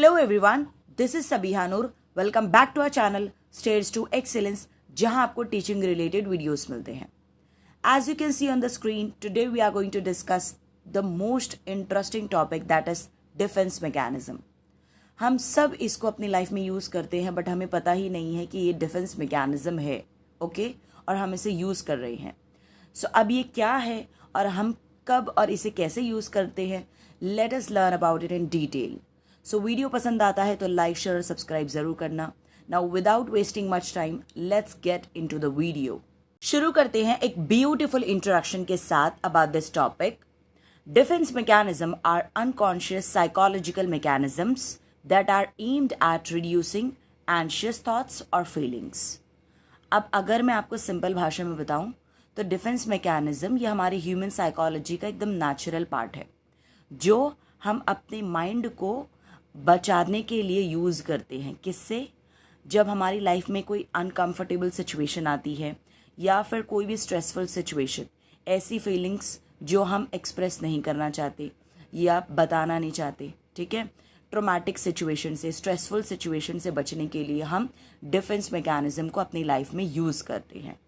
Hello everyone, this is Sabiha Noor. Welcome back to our channel stairs to excellence, जहां आपको teaching related videos मिलते हैं। As you can see on the screen, today we are going to discuss the most interesting topic, that is defence mechanism. हम सब इसको अपनी life में use करते हैं, बट हमें पता ही नहीं है कि ये डिफेंस मैकेनिज्म है, ओके, और हम इसे यूज़ कर रहे हैं। सो अब ये क्या है और हम कब और इसे कैसे यूज़ करते हैं, let us learn about it in detail. So video पसंद आता है तो लाइक शेयर और सब्सक्राइब जरूर करना। Now without wasting much time, let's get into the video. शुरू करते हैं एक ब्यूटीफुल इंट्रोडक्शन के साथ about this topic. Defense mechanisms are unconscious psychological mechanisms that are aimed at reducing anxious thoughts or feelings. अब अगर मैं आपको सिंपल भाषा में बताऊं तो डिफेंस मैकेनिज्म ये हमारी ह्यूमन साइकोलॉजी का एकदम नेचुरल पार्ट है, जो हम अपने माइंड को बचाने के लिए यूज़ करते हैं। किससे? जब हमारी लाइफ में कोई अनकंफर्टेबल सिचुएशन आती है या फिर कोई भी स्ट्रेसफुल सिचुएशन, ऐसी फीलिंग्स जो हम एक्सप्रेस नहीं करना चाहते या बताना नहीं चाहते, ठीक है, ट्रॉमेटिक सिचुएशन से, स्ट्रेसफुल सिचुएशन से बचने के लिए हम डिफेंस मैकेनिज्म को अपनी लाइफ में यूज़ करते हैं।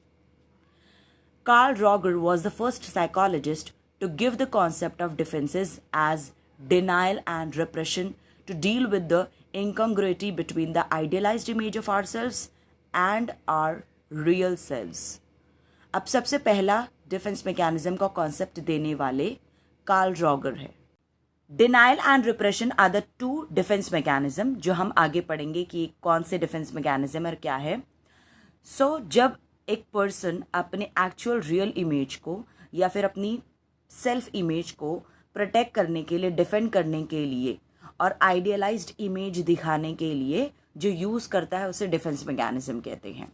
Carl Roger was the first psychologist to give the concept of defenses as denial and repression to deal with the incongruity between the idealized image of ourselves and our real selves. अब सबसे पहला defence mechanism का concept देने वाले Carl Roger है। Denial and repression are the two defence mechanism, जो हम आगे पढ़ेंगे कि कौन से डिफेंस मैकेनिज्म और क्या है। सो जब एक पर्सन अपने एक्चुअल रियल इमेज को या फिर अपनी सेल्फ इमेज को प्रोटेक्ट करने के लिए, डिफेंड करने के लिए और आइडियलाइज्ड इमेज दिखाने के लिए जो यूज़ करता है, उसे डिफेंस मैकेनिज्म कहते हैं।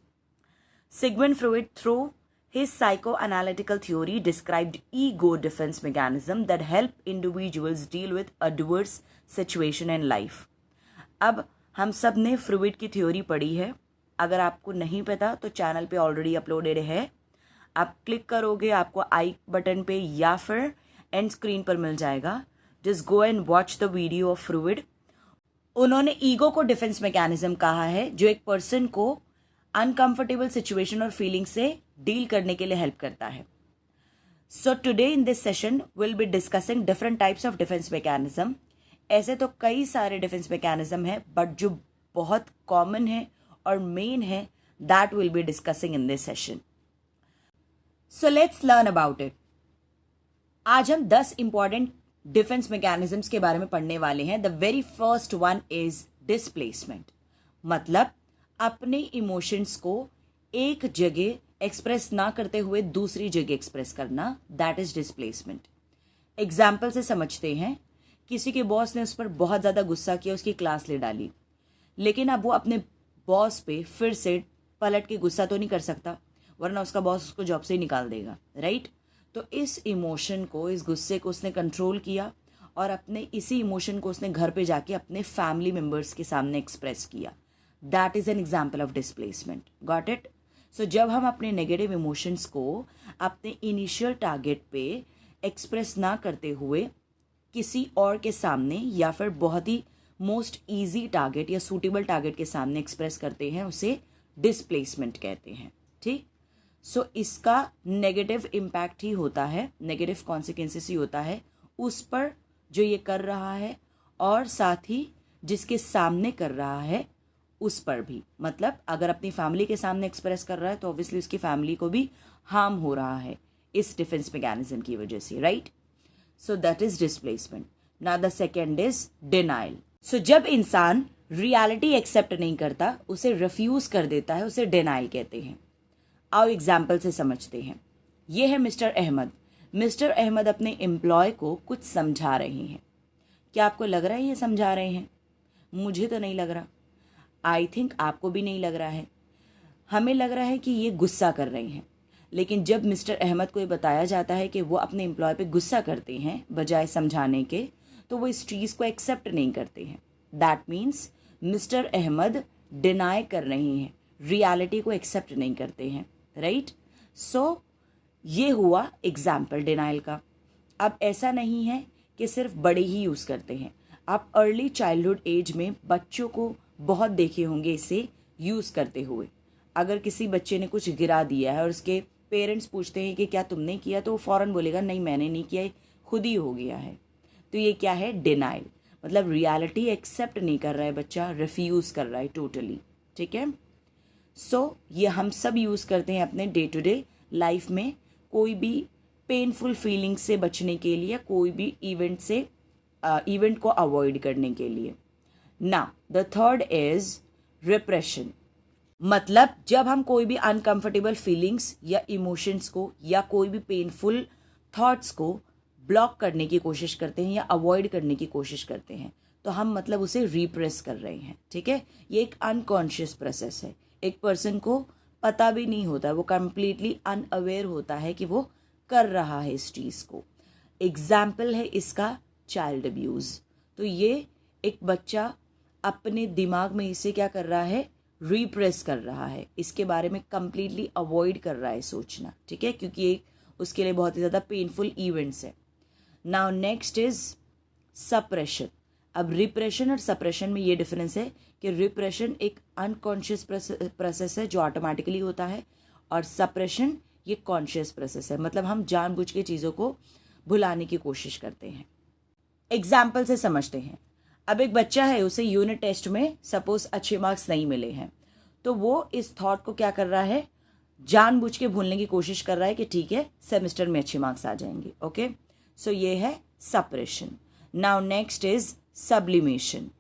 Sigmund Freud through his psychoanalytical theory described ego defense mechanism that help individuals deal with adverse situation in life. अब हम सब ने फ्रूइड की थ्योरी पढ़ी है। अगर आपको नहीं पता तो चैनल पे ऑलरेडी अपलोडेड है, आप क्लिक करोगे आपको आई बटन पे या फिर एंड स्क्रीन पर मिल जाएगा। Just go and watch the video of Freud. उन्होंने ईगो को डिफेंस मैकेनिज्म कहा है, जो एक पर्सन को अनकंफर्टेबल सिचुएशन और फीलिंग से डील करने के लिए हेल्प करता है। So today in this session will be discussing different types of defence mechanism. ऐसे तो कई सारे डिफेंस मैकेनिज्म है, बट जो बहुत कॉमन है और मेन है, that will be discussing in this session. So let's learn about it. आज हम 10 इंपॉर्टेंट डिफेंस मैकेनिज्म्स के बारे में पढ़ने वाले हैं। The very first one is displacement, मतलब अपने इमोशंस को एक जगह एक्सप्रेस ना करते हुए दूसरी जगह एक्सप्रेस करना, दैट इज डिस्प्लेसमेंट। एग्जाम्पल से समझते हैं। किसी के बॉस ने उस पर बहुत ज़्यादा गुस्सा किया, उसकी क्लास ले डाली, लेकिन अब वो अपने बॉस पे फिर से पलट के गुस्सा तो नहीं कर सकता, वरना उसका बॉस उसको जॉब से ही निकाल देगा, राइट। तो इस इमोशन को, इस गुस्से को उसने कंट्रोल किया और अपने इसी इमोशन को उसने घर पे जाके अपने फैमिली मेम्बर्स के सामने एक्सप्रेस किया। That is an example of displacement. Got it? So जब हम अपने नेगेटिव इमोशंस को अपने इनिशियल टारगेट पे एक्सप्रेस ना करते हुए किसी और के सामने या फिर बहुत ही मोस्ट इजी टारगेट या सूटेबल टारगेट के सामने एक्सप्रेस करते हैं, उसे डिस्प्लेसमेंट कहते हैं, ठीक। सो इसका नेगेटिव इम्पैक्ट ही होता है, नेगेटिव कॉन्सिक्वेंसेस ही होता है उस पर जो ये कर रहा है, और साथ ही जिसके सामने कर रहा है उस पर भी। मतलब अगर अपनी फैमिली के सामने एक्सप्रेस कर रहा है तो ऑब्वियसली उसकी फैमिली को भी हार्म हो रहा है इस डिफेंस मैकेनिज्म की वजह से, right. So that is displacement. Now the second is denial. So जब इंसान रियलिटी एक्सेप्ट नहीं करता, उसे रिफ्यूज कर देता है, उसे डिनाइल कहते हैं। आओ एग्जाम्पल से समझते हैं। ये है मिस्टर अहमद। मिस्टर अहमद अपने एम्प्लॉय को कुछ समझा रहे हैं। क्या आपको लग रहा है ये समझा रहे हैं? मुझे तो नहीं लग रहा, आई थिंक आपको भी नहीं लग रहा है। हमें लग रहा है कि ये गुस्सा कर रहे हैं, लेकिन जब मिस्टर अहमद को ये बताया जाता है कि वो अपने एम्प्लॉय पे गुस्सा करते हैं बजाय समझाने के, तो वो इस चीज़ को एक्सेप्ट नहीं करते हैं। That means mister Ahmed deny कर रहे हैं, रियलिटी को एक्सेप्ट नहीं करते हैं, राइट। सो ये हुआ एग्जाम्पल डिनाइल का। अब ऐसा नहीं है कि सिर्फ बड़े ही यूज़ करते हैं। आप अर्ली चाइल्डहुड एज में बच्चों को बहुत देखे होंगे इसे यूज़ करते हुए। अगर किसी बच्चे ने कुछ गिरा दिया है और उसके पेरेंट्स पूछते हैं कि क्या तुमने किया, तो वो फ़ौरन बोलेगा नहीं मैंने नहीं किया, खुद ही हो गया है। तो ये क्या है? डिनाइल, मतलब रियलिटी एक्सेप्ट नहीं कर रहा है बच्चा, रिफ्यूज़ कर रहा है टोटली। ठीक है, सो ये हम सब यूज़ करते हैं अपने डे टू डे लाइफ में, कोई भी पेनफुल फीलिंग से बचने के लिए, कोई भी इवेंट को अवॉइड करने के लिए। Now the third is repression, मतलब जब हम कोई भी अनकंफर्टेबल फीलिंग्स या इमोशंस को या कोई भी पेनफुल थॉट्स को ब्लॉक करने की कोशिश करते हैं या अवॉइड करने की कोशिश करते हैं, तो हम मतलब उसे रिप्रेस कर रहे हैं। ठीक है, ये एक अनकॉन्शियस प्रोसेस है। एक पर्सन को पता भी नहीं होता, वो कंप्लीटली अनअवेयर होता है कि वो कर रहा है इस चीज़ को। एग्जाम्पल है इसका चाइल्ड अब्यूज़। तो ये एक बच्चा अपने दिमाग में इसे क्या कर रहा है? रिप्रेस कर रहा है, इसके बारे में कंप्लीटली अवॉइड कर रहा है सोचना। ठीक है, क्योंकि ये उसके लिए बहुत ही ज़्यादा पेनफुल इवेंट्स है। Now next is suppression. अब रिप्रेशन और सप्रेशन में ये डिफरेंस है कि रिप्रेशन एक अनकॉन्शियस प्रोसेस है जो ऑटोमेटिकली होता है, और सप्रेशन ये कॉन्शियस प्रोसेस है, मतलब हम जानबूझ के चीज़ों को भुलाने की कोशिश करते हैं। एग्जाम्पल से समझते हैं। अब एक बच्चा है, उसे यूनिट टेस्ट में सपोज अच्छे मार्क्स नहीं मिले हैं, तो वो इस थॉट को क्या कर रहा है? जानबूझ के भूलने की कोशिश कर रहा है कि ठीक है सेमेस्टर में अच्छे मार्क्स आ जाएंगे। ओके, सो ये है suppression. Now next is sublimation.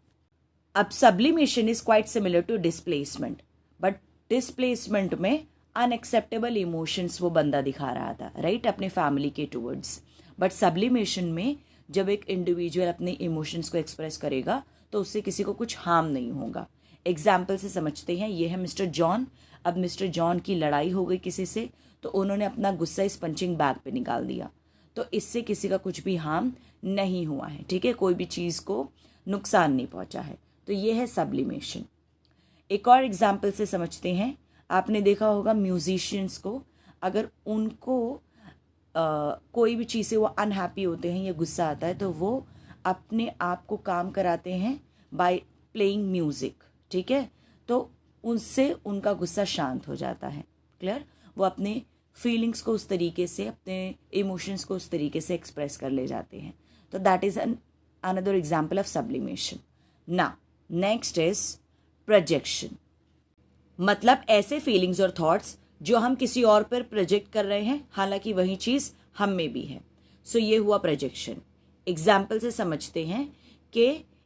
अब sublimation is quite similar to displacement, but displacement में अनएक्सेप्टेबल इमोशंस वो बंदा दिखा रहा था, राइट, अपने फैमिली के टूवर्ड्स। बट सब्लिमेशन में जब एक इंडिविजुअल अपने इमोशंस को एक्सप्रेस करेगा तो उससे किसी को कुछ हार्म नहीं होगा। एग्जाम्पल से समझते हैं। ये है मिस्टर जॉन। अब मिस्टर जॉन की लड़ाई हो गई किसी से, तो उन्होंने अपना गुस्सा इस पंचिंग बैग पे निकाल दिया, तो इससे किसी का कुछ भी हार्म नहीं हुआ है। ठीक है, कोई भी चीज़ को नुकसान नहीं पहुंचा है। तो ये है सब्लिमेशन। एक और एग्जाम्पल से समझते हैं। आपने देखा होगा म्यूजिशियंस को, अगर उनको कोई भी चीज़ से वो अनहैप्पी होते हैं या गुस्सा आता है, तो वो अपने आप को काम कराते हैं बाय प्लेइंग म्यूज़िक। ठीक है, तो उनसे उनका गुस्सा शांत हो जाता है। क्लियर, वो अपने फीलिंग्स को उस तरीके से, अपने इमोशंस को उस तरीके से एक्सप्रेस कर ले जाते हैं। तो that is another example of sublimation. ना नेक्स्ट इज प्रोजेक्शन, मतलब ऐसे फीलिंग्स और थॉट्स जो हम किसी और पर प्रोजेक्ट कर रहे हैं, हालांकि वही चीज़ हम में भी है। सो ये हुआ प्रोजेक्शन। एग्जाम्पल से समझते हैं कि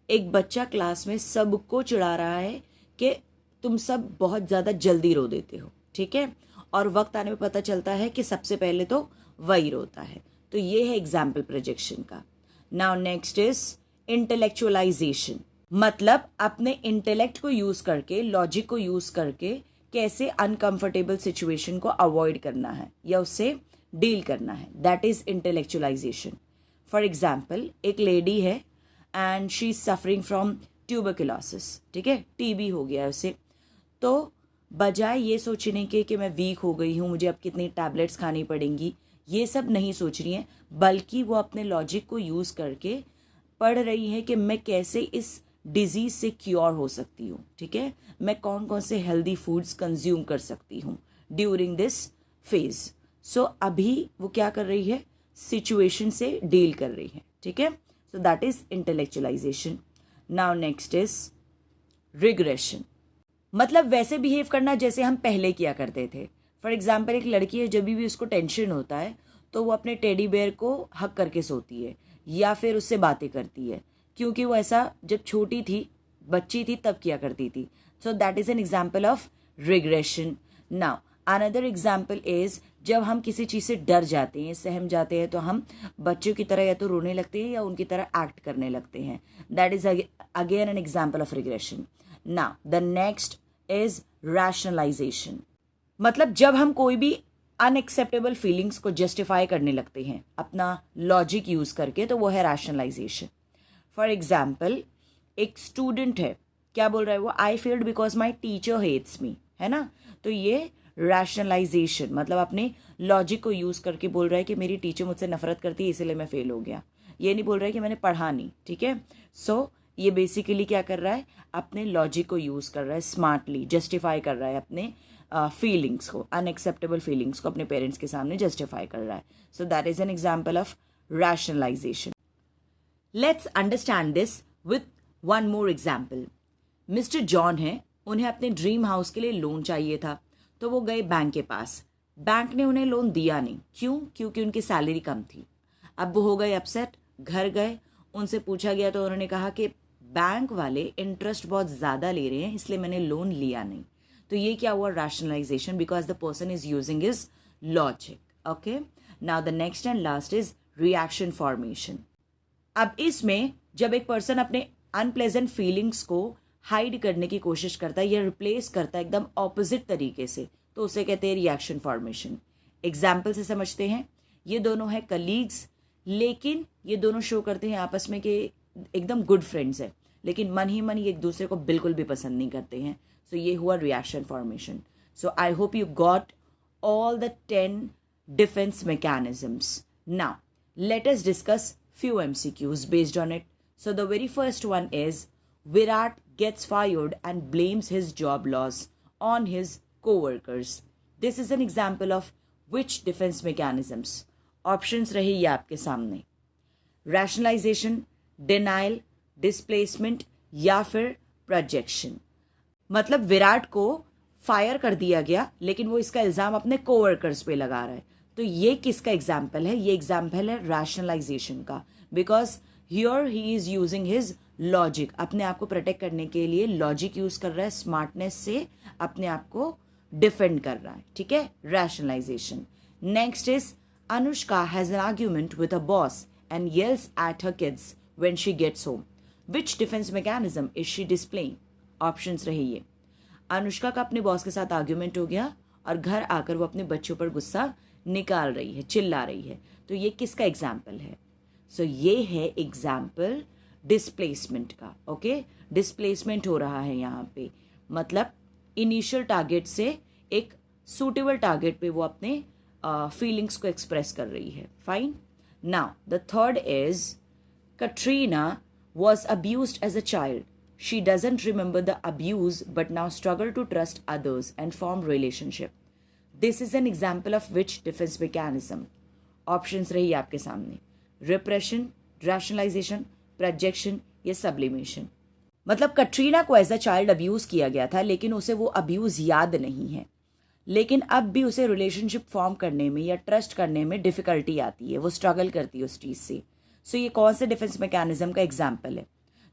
एक बच्चा क्लास में सबको चिढ़ा रहा है कि तुम सब बहुत ज़्यादा जल्दी रो देते हो। ठीक है, और वक्त आने में पता चलता है कि सबसे पहले तो वही रोता है। तो ये है एग्जाम्पल प्रोजेक्शन का। नाउ नेक्स्ट इज इंटेलेक्चुअलाइजेशन, मतलब अपने इंटेलेक्ट को यूज़ करके, लॉजिक को यूज़ करके कैसे अनकंफर्टेबल सिचुएशन को अवॉइड करना है या उससे डील करना है। That is intellectualisation. For example, एक लेडी है and she is suffering from tuberculosis. ठीक है, टीबी हो गया है उसे। तो बजाय ये सोचने के कि मैं वीक हो गई हूँ, मुझे अब कितनी टैबलेट्स खानी पड़ेंगी, ये सब नहीं सोच रही है, बल्कि वो अपने लॉजिक को यूज़ करके पढ़ रही है कि मैं कैसे इस डिजीज से क्योर हो सकती हूँ। ठीक है, मैं कौन कौन से हेल्दी फूड्स कंज्यूम कर सकती हूँ ड्यूरिंग दिस फेज। सो अभी वो क्या कर रही है? सिचुएशन से डील कर रही है। ठीक है, सो that is intellectualisation. Now next is regression, मतलब वैसे बिहेव करना जैसे हम पहले किया करते थे। फॉर एग्जाम्पल, एक लड़की है, जब भी उसको टेंशन होता है तो वो अपने टेडी बेयर को हक करके सोती है या फिर उससे बातें करती है, क्योंकि वो ऐसा जब छोटी थी, बच्ची थी, तब किया करती थी। सो that is an example of regression. Now another example is जब हम किसी चीज़ से डर जाते हैं, सहम जाते हैं, तो हम बच्चों की तरह या तो रोने लगते हैं या उनकी तरह एक्ट करने लगते हैं। That is again an example of regression. Now the next is rationalisation, मतलब जब हम कोई भी अनएक्सेप्टेबल फीलिंग्स को जस्टिफाई करने लगते हैं अपना लॉजिक यूज करके, तो वो है रैशनलाइजेशन। फॉर एग्जाम्पल, एक स्टूडेंट है, क्या बोल रहा है वो? I failed because my teacher hates me, है ना। तो ये रैशनलाइजेशन, मतलब अपने लॉजिक को यूज करके बोल रहा है कि मेरी टीचर मुझसे नफरत करती है, इसलिए मैं फेल हो गया। ये नहीं बोल रहा है कि मैंने पढ़ा नहीं, ठीक है। सो ये बेसिकली क्या कर रहा है, अपने लॉजिक को यूज़ कर रहा है, स्मार्टली जस्टिफाई कर रहा है अपने फीलिंग्स को, अनएक्सेप्टेबल फीलिंग्स को अपने पेरेंट्स के सामने जस्टिफाई कर रहा है. सो that is an example of rationalization. Let's understand this with one more example. Mister John है, उन्हें अपने ड्रीम हाउस के लिए लोन चाहिए था, तो वो गए बैंक के पास. बैंक ने उन्हें लोन दिया नहीं. क्यों? क्योंकि उनकी सैलरी कम थी. अब वो हो गए अपसेट, घर गए, उनसे पूछा गया तो उन्होंने कहा कि बैंक वाले इंटरेस्ट बहुत ज़्यादा ले रहे हैं, इसलिए मैंने लोन लिया नहीं. तो ये क्या हुआ? Rationalisation, because the person is using his logic. Okay, now the next and last is reaction formation. अब इसमें जब एक पर्सन अपने अनप्लेजेंट फीलिंग्स को हाइड करने की कोशिश करता है या रिप्लेस करता है एकदम ऑपोजिट तरीके से, तो उसे कहते हैं रिएक्शन फॉर्मेशन. एग्जाम्पल से समझते हैं. ये दोनों हैं कलीग्स, लेकिन ये दोनों शो करते हैं आपस में कि एकदम गुड फ्रेंड्स है, लेकिन मन ही मन ये एक दूसरे को बिल्कुल भी पसंद नहीं करते हैं. सो ये हुआ reaction formation. So I hope you got all the 10 defense mechanisms. Now, let us discuss few MCQs based on it. So the very first one is Virat gets fired and blames his job loss on his co-workers. This is an example of which defense mechanisms? Options रही ये आपके सामने. Rationalization, denial, displacement या फिर projection. मतलब विराट को fire कर दिया गया, लेकिन वो इसका इल्जाम अपने कोवर्कर्स पे लगा रहा है. तो ये किसका एग्जाम्पल है? ये एग्जाम्पल है रैशनलाइजेशन का, because here he is using his logic. अपने आप को प्रोटेक्ट करने के लिए लॉजिक यूज कर रहा है, स्मार्टनेस से अपने आप को डिफेंड कर रहा है. ठीक है, rationalisation. Next is Anushka has an argument with a boss and yells at her kids when she gets home. Which defence mechanism is she displaying? Options रही ये. अनुष्का का अपने बॉस के साथ आर्ग्यूमेंट हो गया और घर आकर वो अपने बच्चों पर गुस्सा निकाल रही है, चिल्ला रही है. तो ये किसका एग्जाम्पल है? सो ये है एग्जाम्पल डिस्प्लेसमेंट का. ओके, डिस्प्लेसमेंट हो रहा है यहाँ पे, मतलब इनिशियल टारगेट से एक सूटेबल टारगेट पे वो अपने फीलिंग्स को एक्सप्रेस कर रही है. Fine. Now the third is Katrina was abused as a child. She doesn't remember the abuse but now struggle to trust others and form relationship. This is an example of which defense mechanism? Options रही आपके सामने. Repression, rationalization, projection या sublimation. मतलब कटरीना को as a child abuse किया गया था, लेकिन उसे वो अब्यूज याद नहीं है, लेकिन अब भी उसे रिलेशनशिप फॉर्म करने में या ट्रस्ट करने में डिफिकल्टी आती है, वो स्ट्रगल करती है उस चीज़ से. सो ये कौन से डिफेंस मैकेनिज्म का एग्जाम्पल है?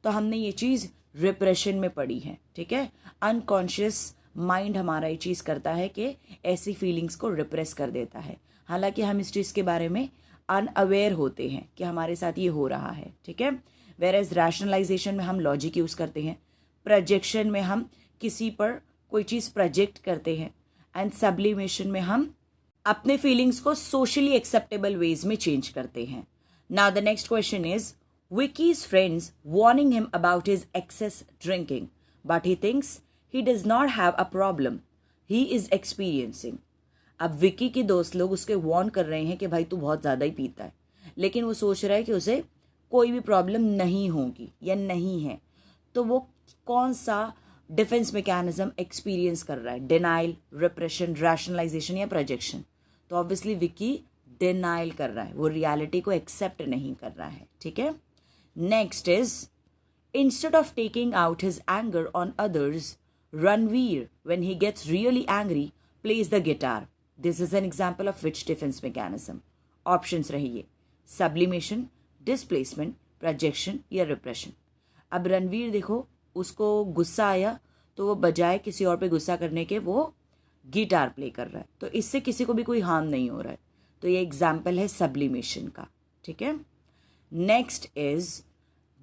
तो हमने ये चीज़ रिप्रेशन में पड़ी है. ठीक है, अनकॉन्शियस माइंड हमारा ये चीज़ करता है कि ऐसी फीलिंग्स को रिप्रेस कर देता है, हालांकि हम इस चीज़ के बारे में अनअवेयर होते हैं कि हमारे साथ ये हो रहा है. ठीक है, वेयर एज रैशनलाइजेशन में हम लॉजिक यूज़ करते हैं, प्रोजेक्शन में हम किसी पर कोई चीज़ प्रोजेक्ट करते हैं, एंड सब्लिमेशन में हम अपने फीलिंग्स को सोशली एक्सेप्टेबल वेज में चेंज करते हैं. Now the next question is Vicky's friends warning him about his excess drinking, but he thinks he does not have a problem he is experiencing. अब विकी के दोस्त लोग उसके वार्न कर रहे हैं कि भाई तू बहुत ज़्यादा ही पीता है, लेकिन वो सोच रहा है कि उसे कोई भी प्रॉब्लम नहीं होगी या नहीं है. तो वो कौन सा डिफेंस मैकेनिज्म एक्सपीरियंस कर रहा है? डिनाइल, रिप्रेशन, रैशनलाइजेशन या प्रोजेक्शन? तो ऑब्वियसली विकी डिनाइल कर रहा है, वो रियलिटी को एक्सेप्ट नहीं कर रहा है. ठीक है. Next is, instead of taking out his anger on others, Ranveer, when he gets really angry, plays the guitar. This is an example of which defense mechanism? Options रहिए. Sublimation, displacement, projection या repression. अब रणवीर देखो, उसको गुस्सा आया तो वो बजाय किसी और पे गुस्सा करने के वो गिटार प्ले कर रहा है, तो इससे किसी को भी कोई हार्म नहीं हो रहा है. तो ये एग्जाम्पल है सब्लिमेशन का. ठीक है. Next is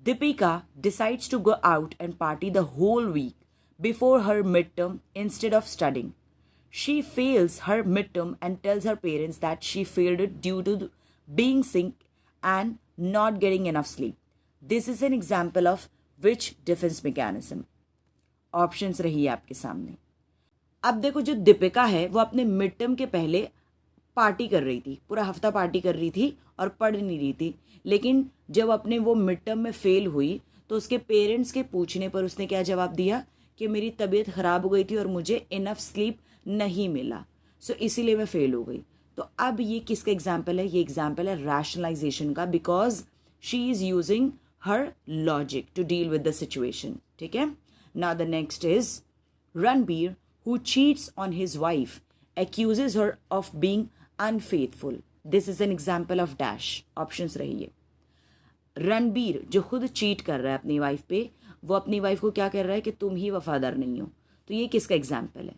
Deepika decides to go out and party the whole week before her midterm instead of studying. She fails her midterm and tells her parents that she failed it due to being sick and not getting enough sleep. This is an example of which defense mechanism? Options रही है आपके सामने. अब देखो, जो दीपिका है वो अपने मिड टर्म के पहले पार्टी कर रही थी, पूरा हफ्ता पार्टी कर रही थी और पढ़ नहीं रही थी, लेकिन जब अपने वो मिड टर्म में फेल हुई तो उसके पेरेंट्स के पूछने पर उसने क्या जवाब दिया कि मेरी तबीयत ख़राब हो गई थी और मुझे इनफ स्लीप नहीं मिला, सो इसीलिए मैं फेल हो गई। तो अब ये किसका एग्जाम्पल है? ये एग्जाम्पल है रैशनलाइजेशन का, because she is using her logic to deal with the situation. ठीक है, now the next is Ranbir who cheats on his wife accuses her of being unfaithful. This is an example of dash. Options रही है। रणबीर जो खुद cheat कर रहा है अपनी वाइफ पे, वो अपनी वाइफ को क्या कर रहा है कि तुम ही वफादार नहीं हो। तो ये किसका एग्जाम्पल है?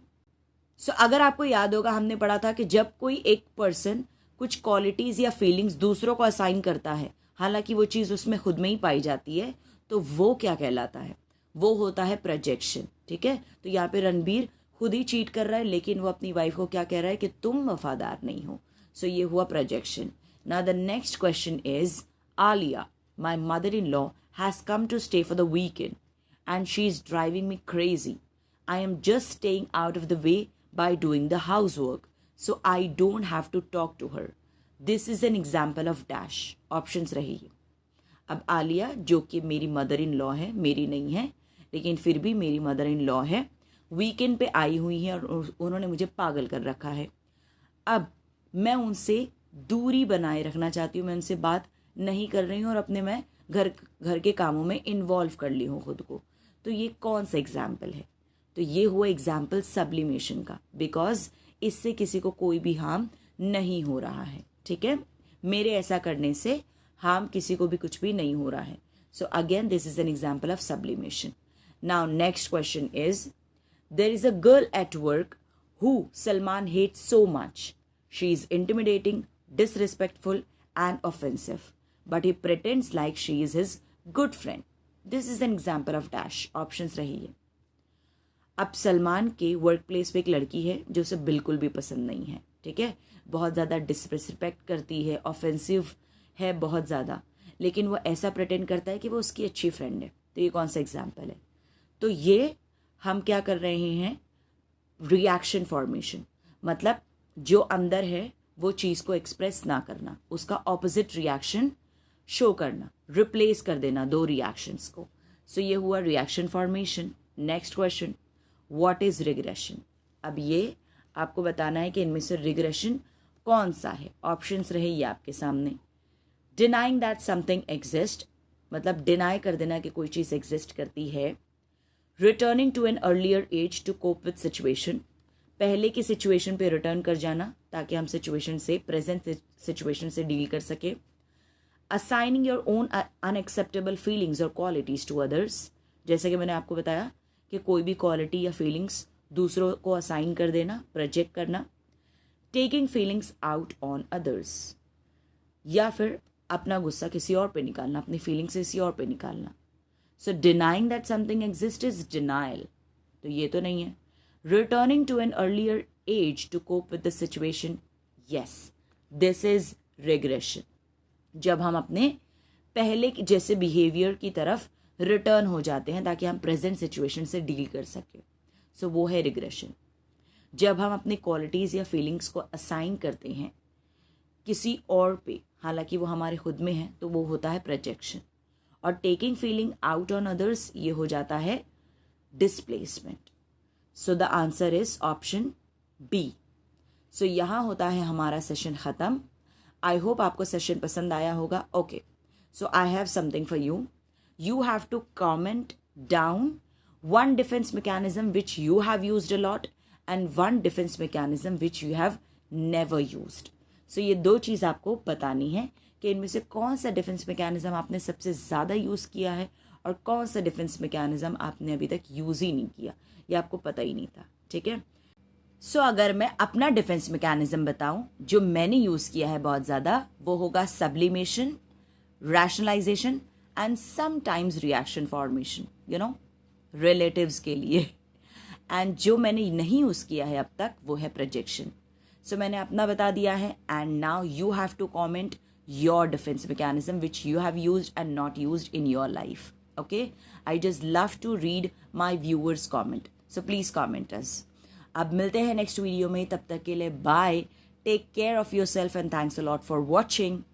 सो अगर आपको याद होगा, हमने पढ़ा था कि जब कोई एक पर्सन कुछ क्वालिटीज या फीलिंग्स दूसरों को असाइन करता है, हालांकि वो चीज़ उसमें खुद में ही पाई जाती है, तो वो क्या कहलाता है? वो होता है प्रोजेक्शन। ठीक है, तो यहाँ पे रणबीर खुद ही चीट कर रहा है, लेकिन वो अपनी वाइफ को क्या कह रहा है कि तुम वफादार नहीं हो। सो ये हुआ projection. Now the next question is Alia, my mother in law has come to stay for the weekend and she is driving me crazy. I am just staying out of the way by doing the house work, so I don't have to talk to her. This is an example of dash. Options रही है। अब आलिया जो कि मेरी mother in law है, मेरी नहीं है लेकिन फिर भी मेरी मदर इन लॉ है, वीकेंड पे आई हुई है और उन्होंने मुझे पागल कर रखा है। अब मैं उनसे दूरी बनाए रखना चाहती हूँ, मैं उनसे बात नहीं कर रही हूँ और अपने मैं घर के कामों में इन्वॉल्व कर ली हूँ खुद को। तो ये कौन सा एग्जाम्पल है? तो ये हुआ एग्जाम्पल सब्लिमेशन का, बिकॉज इससे किसी को कोई भी हार्म नहीं हो रहा है। ठीक है, मेरे ऐसा करने से हार्म किसी को भी कुछ भी नहीं हो रहा है। So again this is an example of sublimation. Now next question is there is a girl at work who Salman hates so much. She is intimidating, disrespectful and offensive, but he pretends like she is his good friend. This is an example of dash. Options रही है। अब सलमान के work place पे एक लड़की है जो उसे बिल्कुल भी पसंद नहीं है। ठीक है, बहुत ज़्यादा डिसरिस्पेक्ट करती है, ऑफेंसिव है बहुत ज़्यादा, लेकिन वो ऐसा प्रिटेंड करता है कि वो उसकी अच्छी फ्रेंड है। तो ये कौन सा एग्जाम्पल है? तो ये हम क्या कर रहे हैं? रिएक्शन फॉर्मेशन, मतलब जो अंदर है वो चीज़ को एक्सप्रेस ना करना, उसका ऑपोजिट रिएक्शन शो करना, रिप्लेस कर देना दो रिएक्शंस को। सो ये हुआ reaction formation. Next question, what is regression? अब ये आपको बताना है कि इनमें से रिग्रेशन कौन सा है। ऑप्शंस रहे ये आपके सामने। डिनाइंग दैट समथिंग एग्जिस्ट, मतलब डिनाई कर देना कि कोई चीज़ एग्जिस्ट करती है। Returning to an earlier age to cope with situation, पहले की सिचुएशन पे रिटर्न कर जाना ताकि हम सिचुएशन से, प्रेजेंट सिचुएशन से डील कर सके। Assigning your own unacceptable feelings और क्वालिटीज टू अदर्स, जैसे कि मैंने आपको बताया कि कोई भी क्वालिटी या फीलिंग्स दूसरों को असाइन कर देना, प्रोजेक्ट करना। Taking feelings out on others, या फिर अपना गुस्सा किसी और पे निकालना, अपनी फीलिंग्स किसी और पे निकालना। So denying that something exist is denial, तो ये तो नहीं है। Returning to an earlier age to cope with the situation, yes this is regression, जब हम अपने पहले जैसे बिहेवियर की तरफ रिटर्न हो जाते हैं ताकि हम प्रेजेंट सिचुएशन से डील कर सकें। सो वो है रिग्रेशन। जब हम अपनी क्वालिटीज़ या फीलिंग्स को असाइन करते हैं किसी और पे, हालांकि वो हमारे खुद में है, तो वो होता है प्रोजेक्शन। और taking feeling out on others, ये हो जाता है displacement. So the answer is option B. So यहाँ होता है हमारा सेशन ख़त्म। आई होप आपको सेशन पसंद आया होगा। Okay, so I have something for you. You have to comment down one defense mechanism which you have used a lot and one defense mechanism which you have never used. So ये दो चीज़ आपको बतानी है कि इनमें से कौन सा डिफेंस मैकेनिज्म आपने सबसे ज़्यादा यूज़ किया है और कौन सा डिफेंस मैकेनिज्म आपने अभी तक यूज़ ही नहीं किया, ये आपको पता ही नहीं था। ठीक है, सो अगर मैं अपना डिफेंस मैकेनिज्म बताऊं जो मैंने यूज़ किया है बहुत ज़्यादा, वो होगा sublimation, rationalisation and sometimes reaction formation, you know, relatives के लिए। एंड जो मैंने नहीं यूज़ किया है अब तक वो है प्रोजेक्शन। सो मैंने अपना बता दिया है and now you have to comment your defence mechanism which you have used and not used in your life. Okay, I just love to read my viewers comment, so please comment us. अब मिलते हैं next video में, तब तक के लिए bye, Take care of yourself and thanks a lot for watching.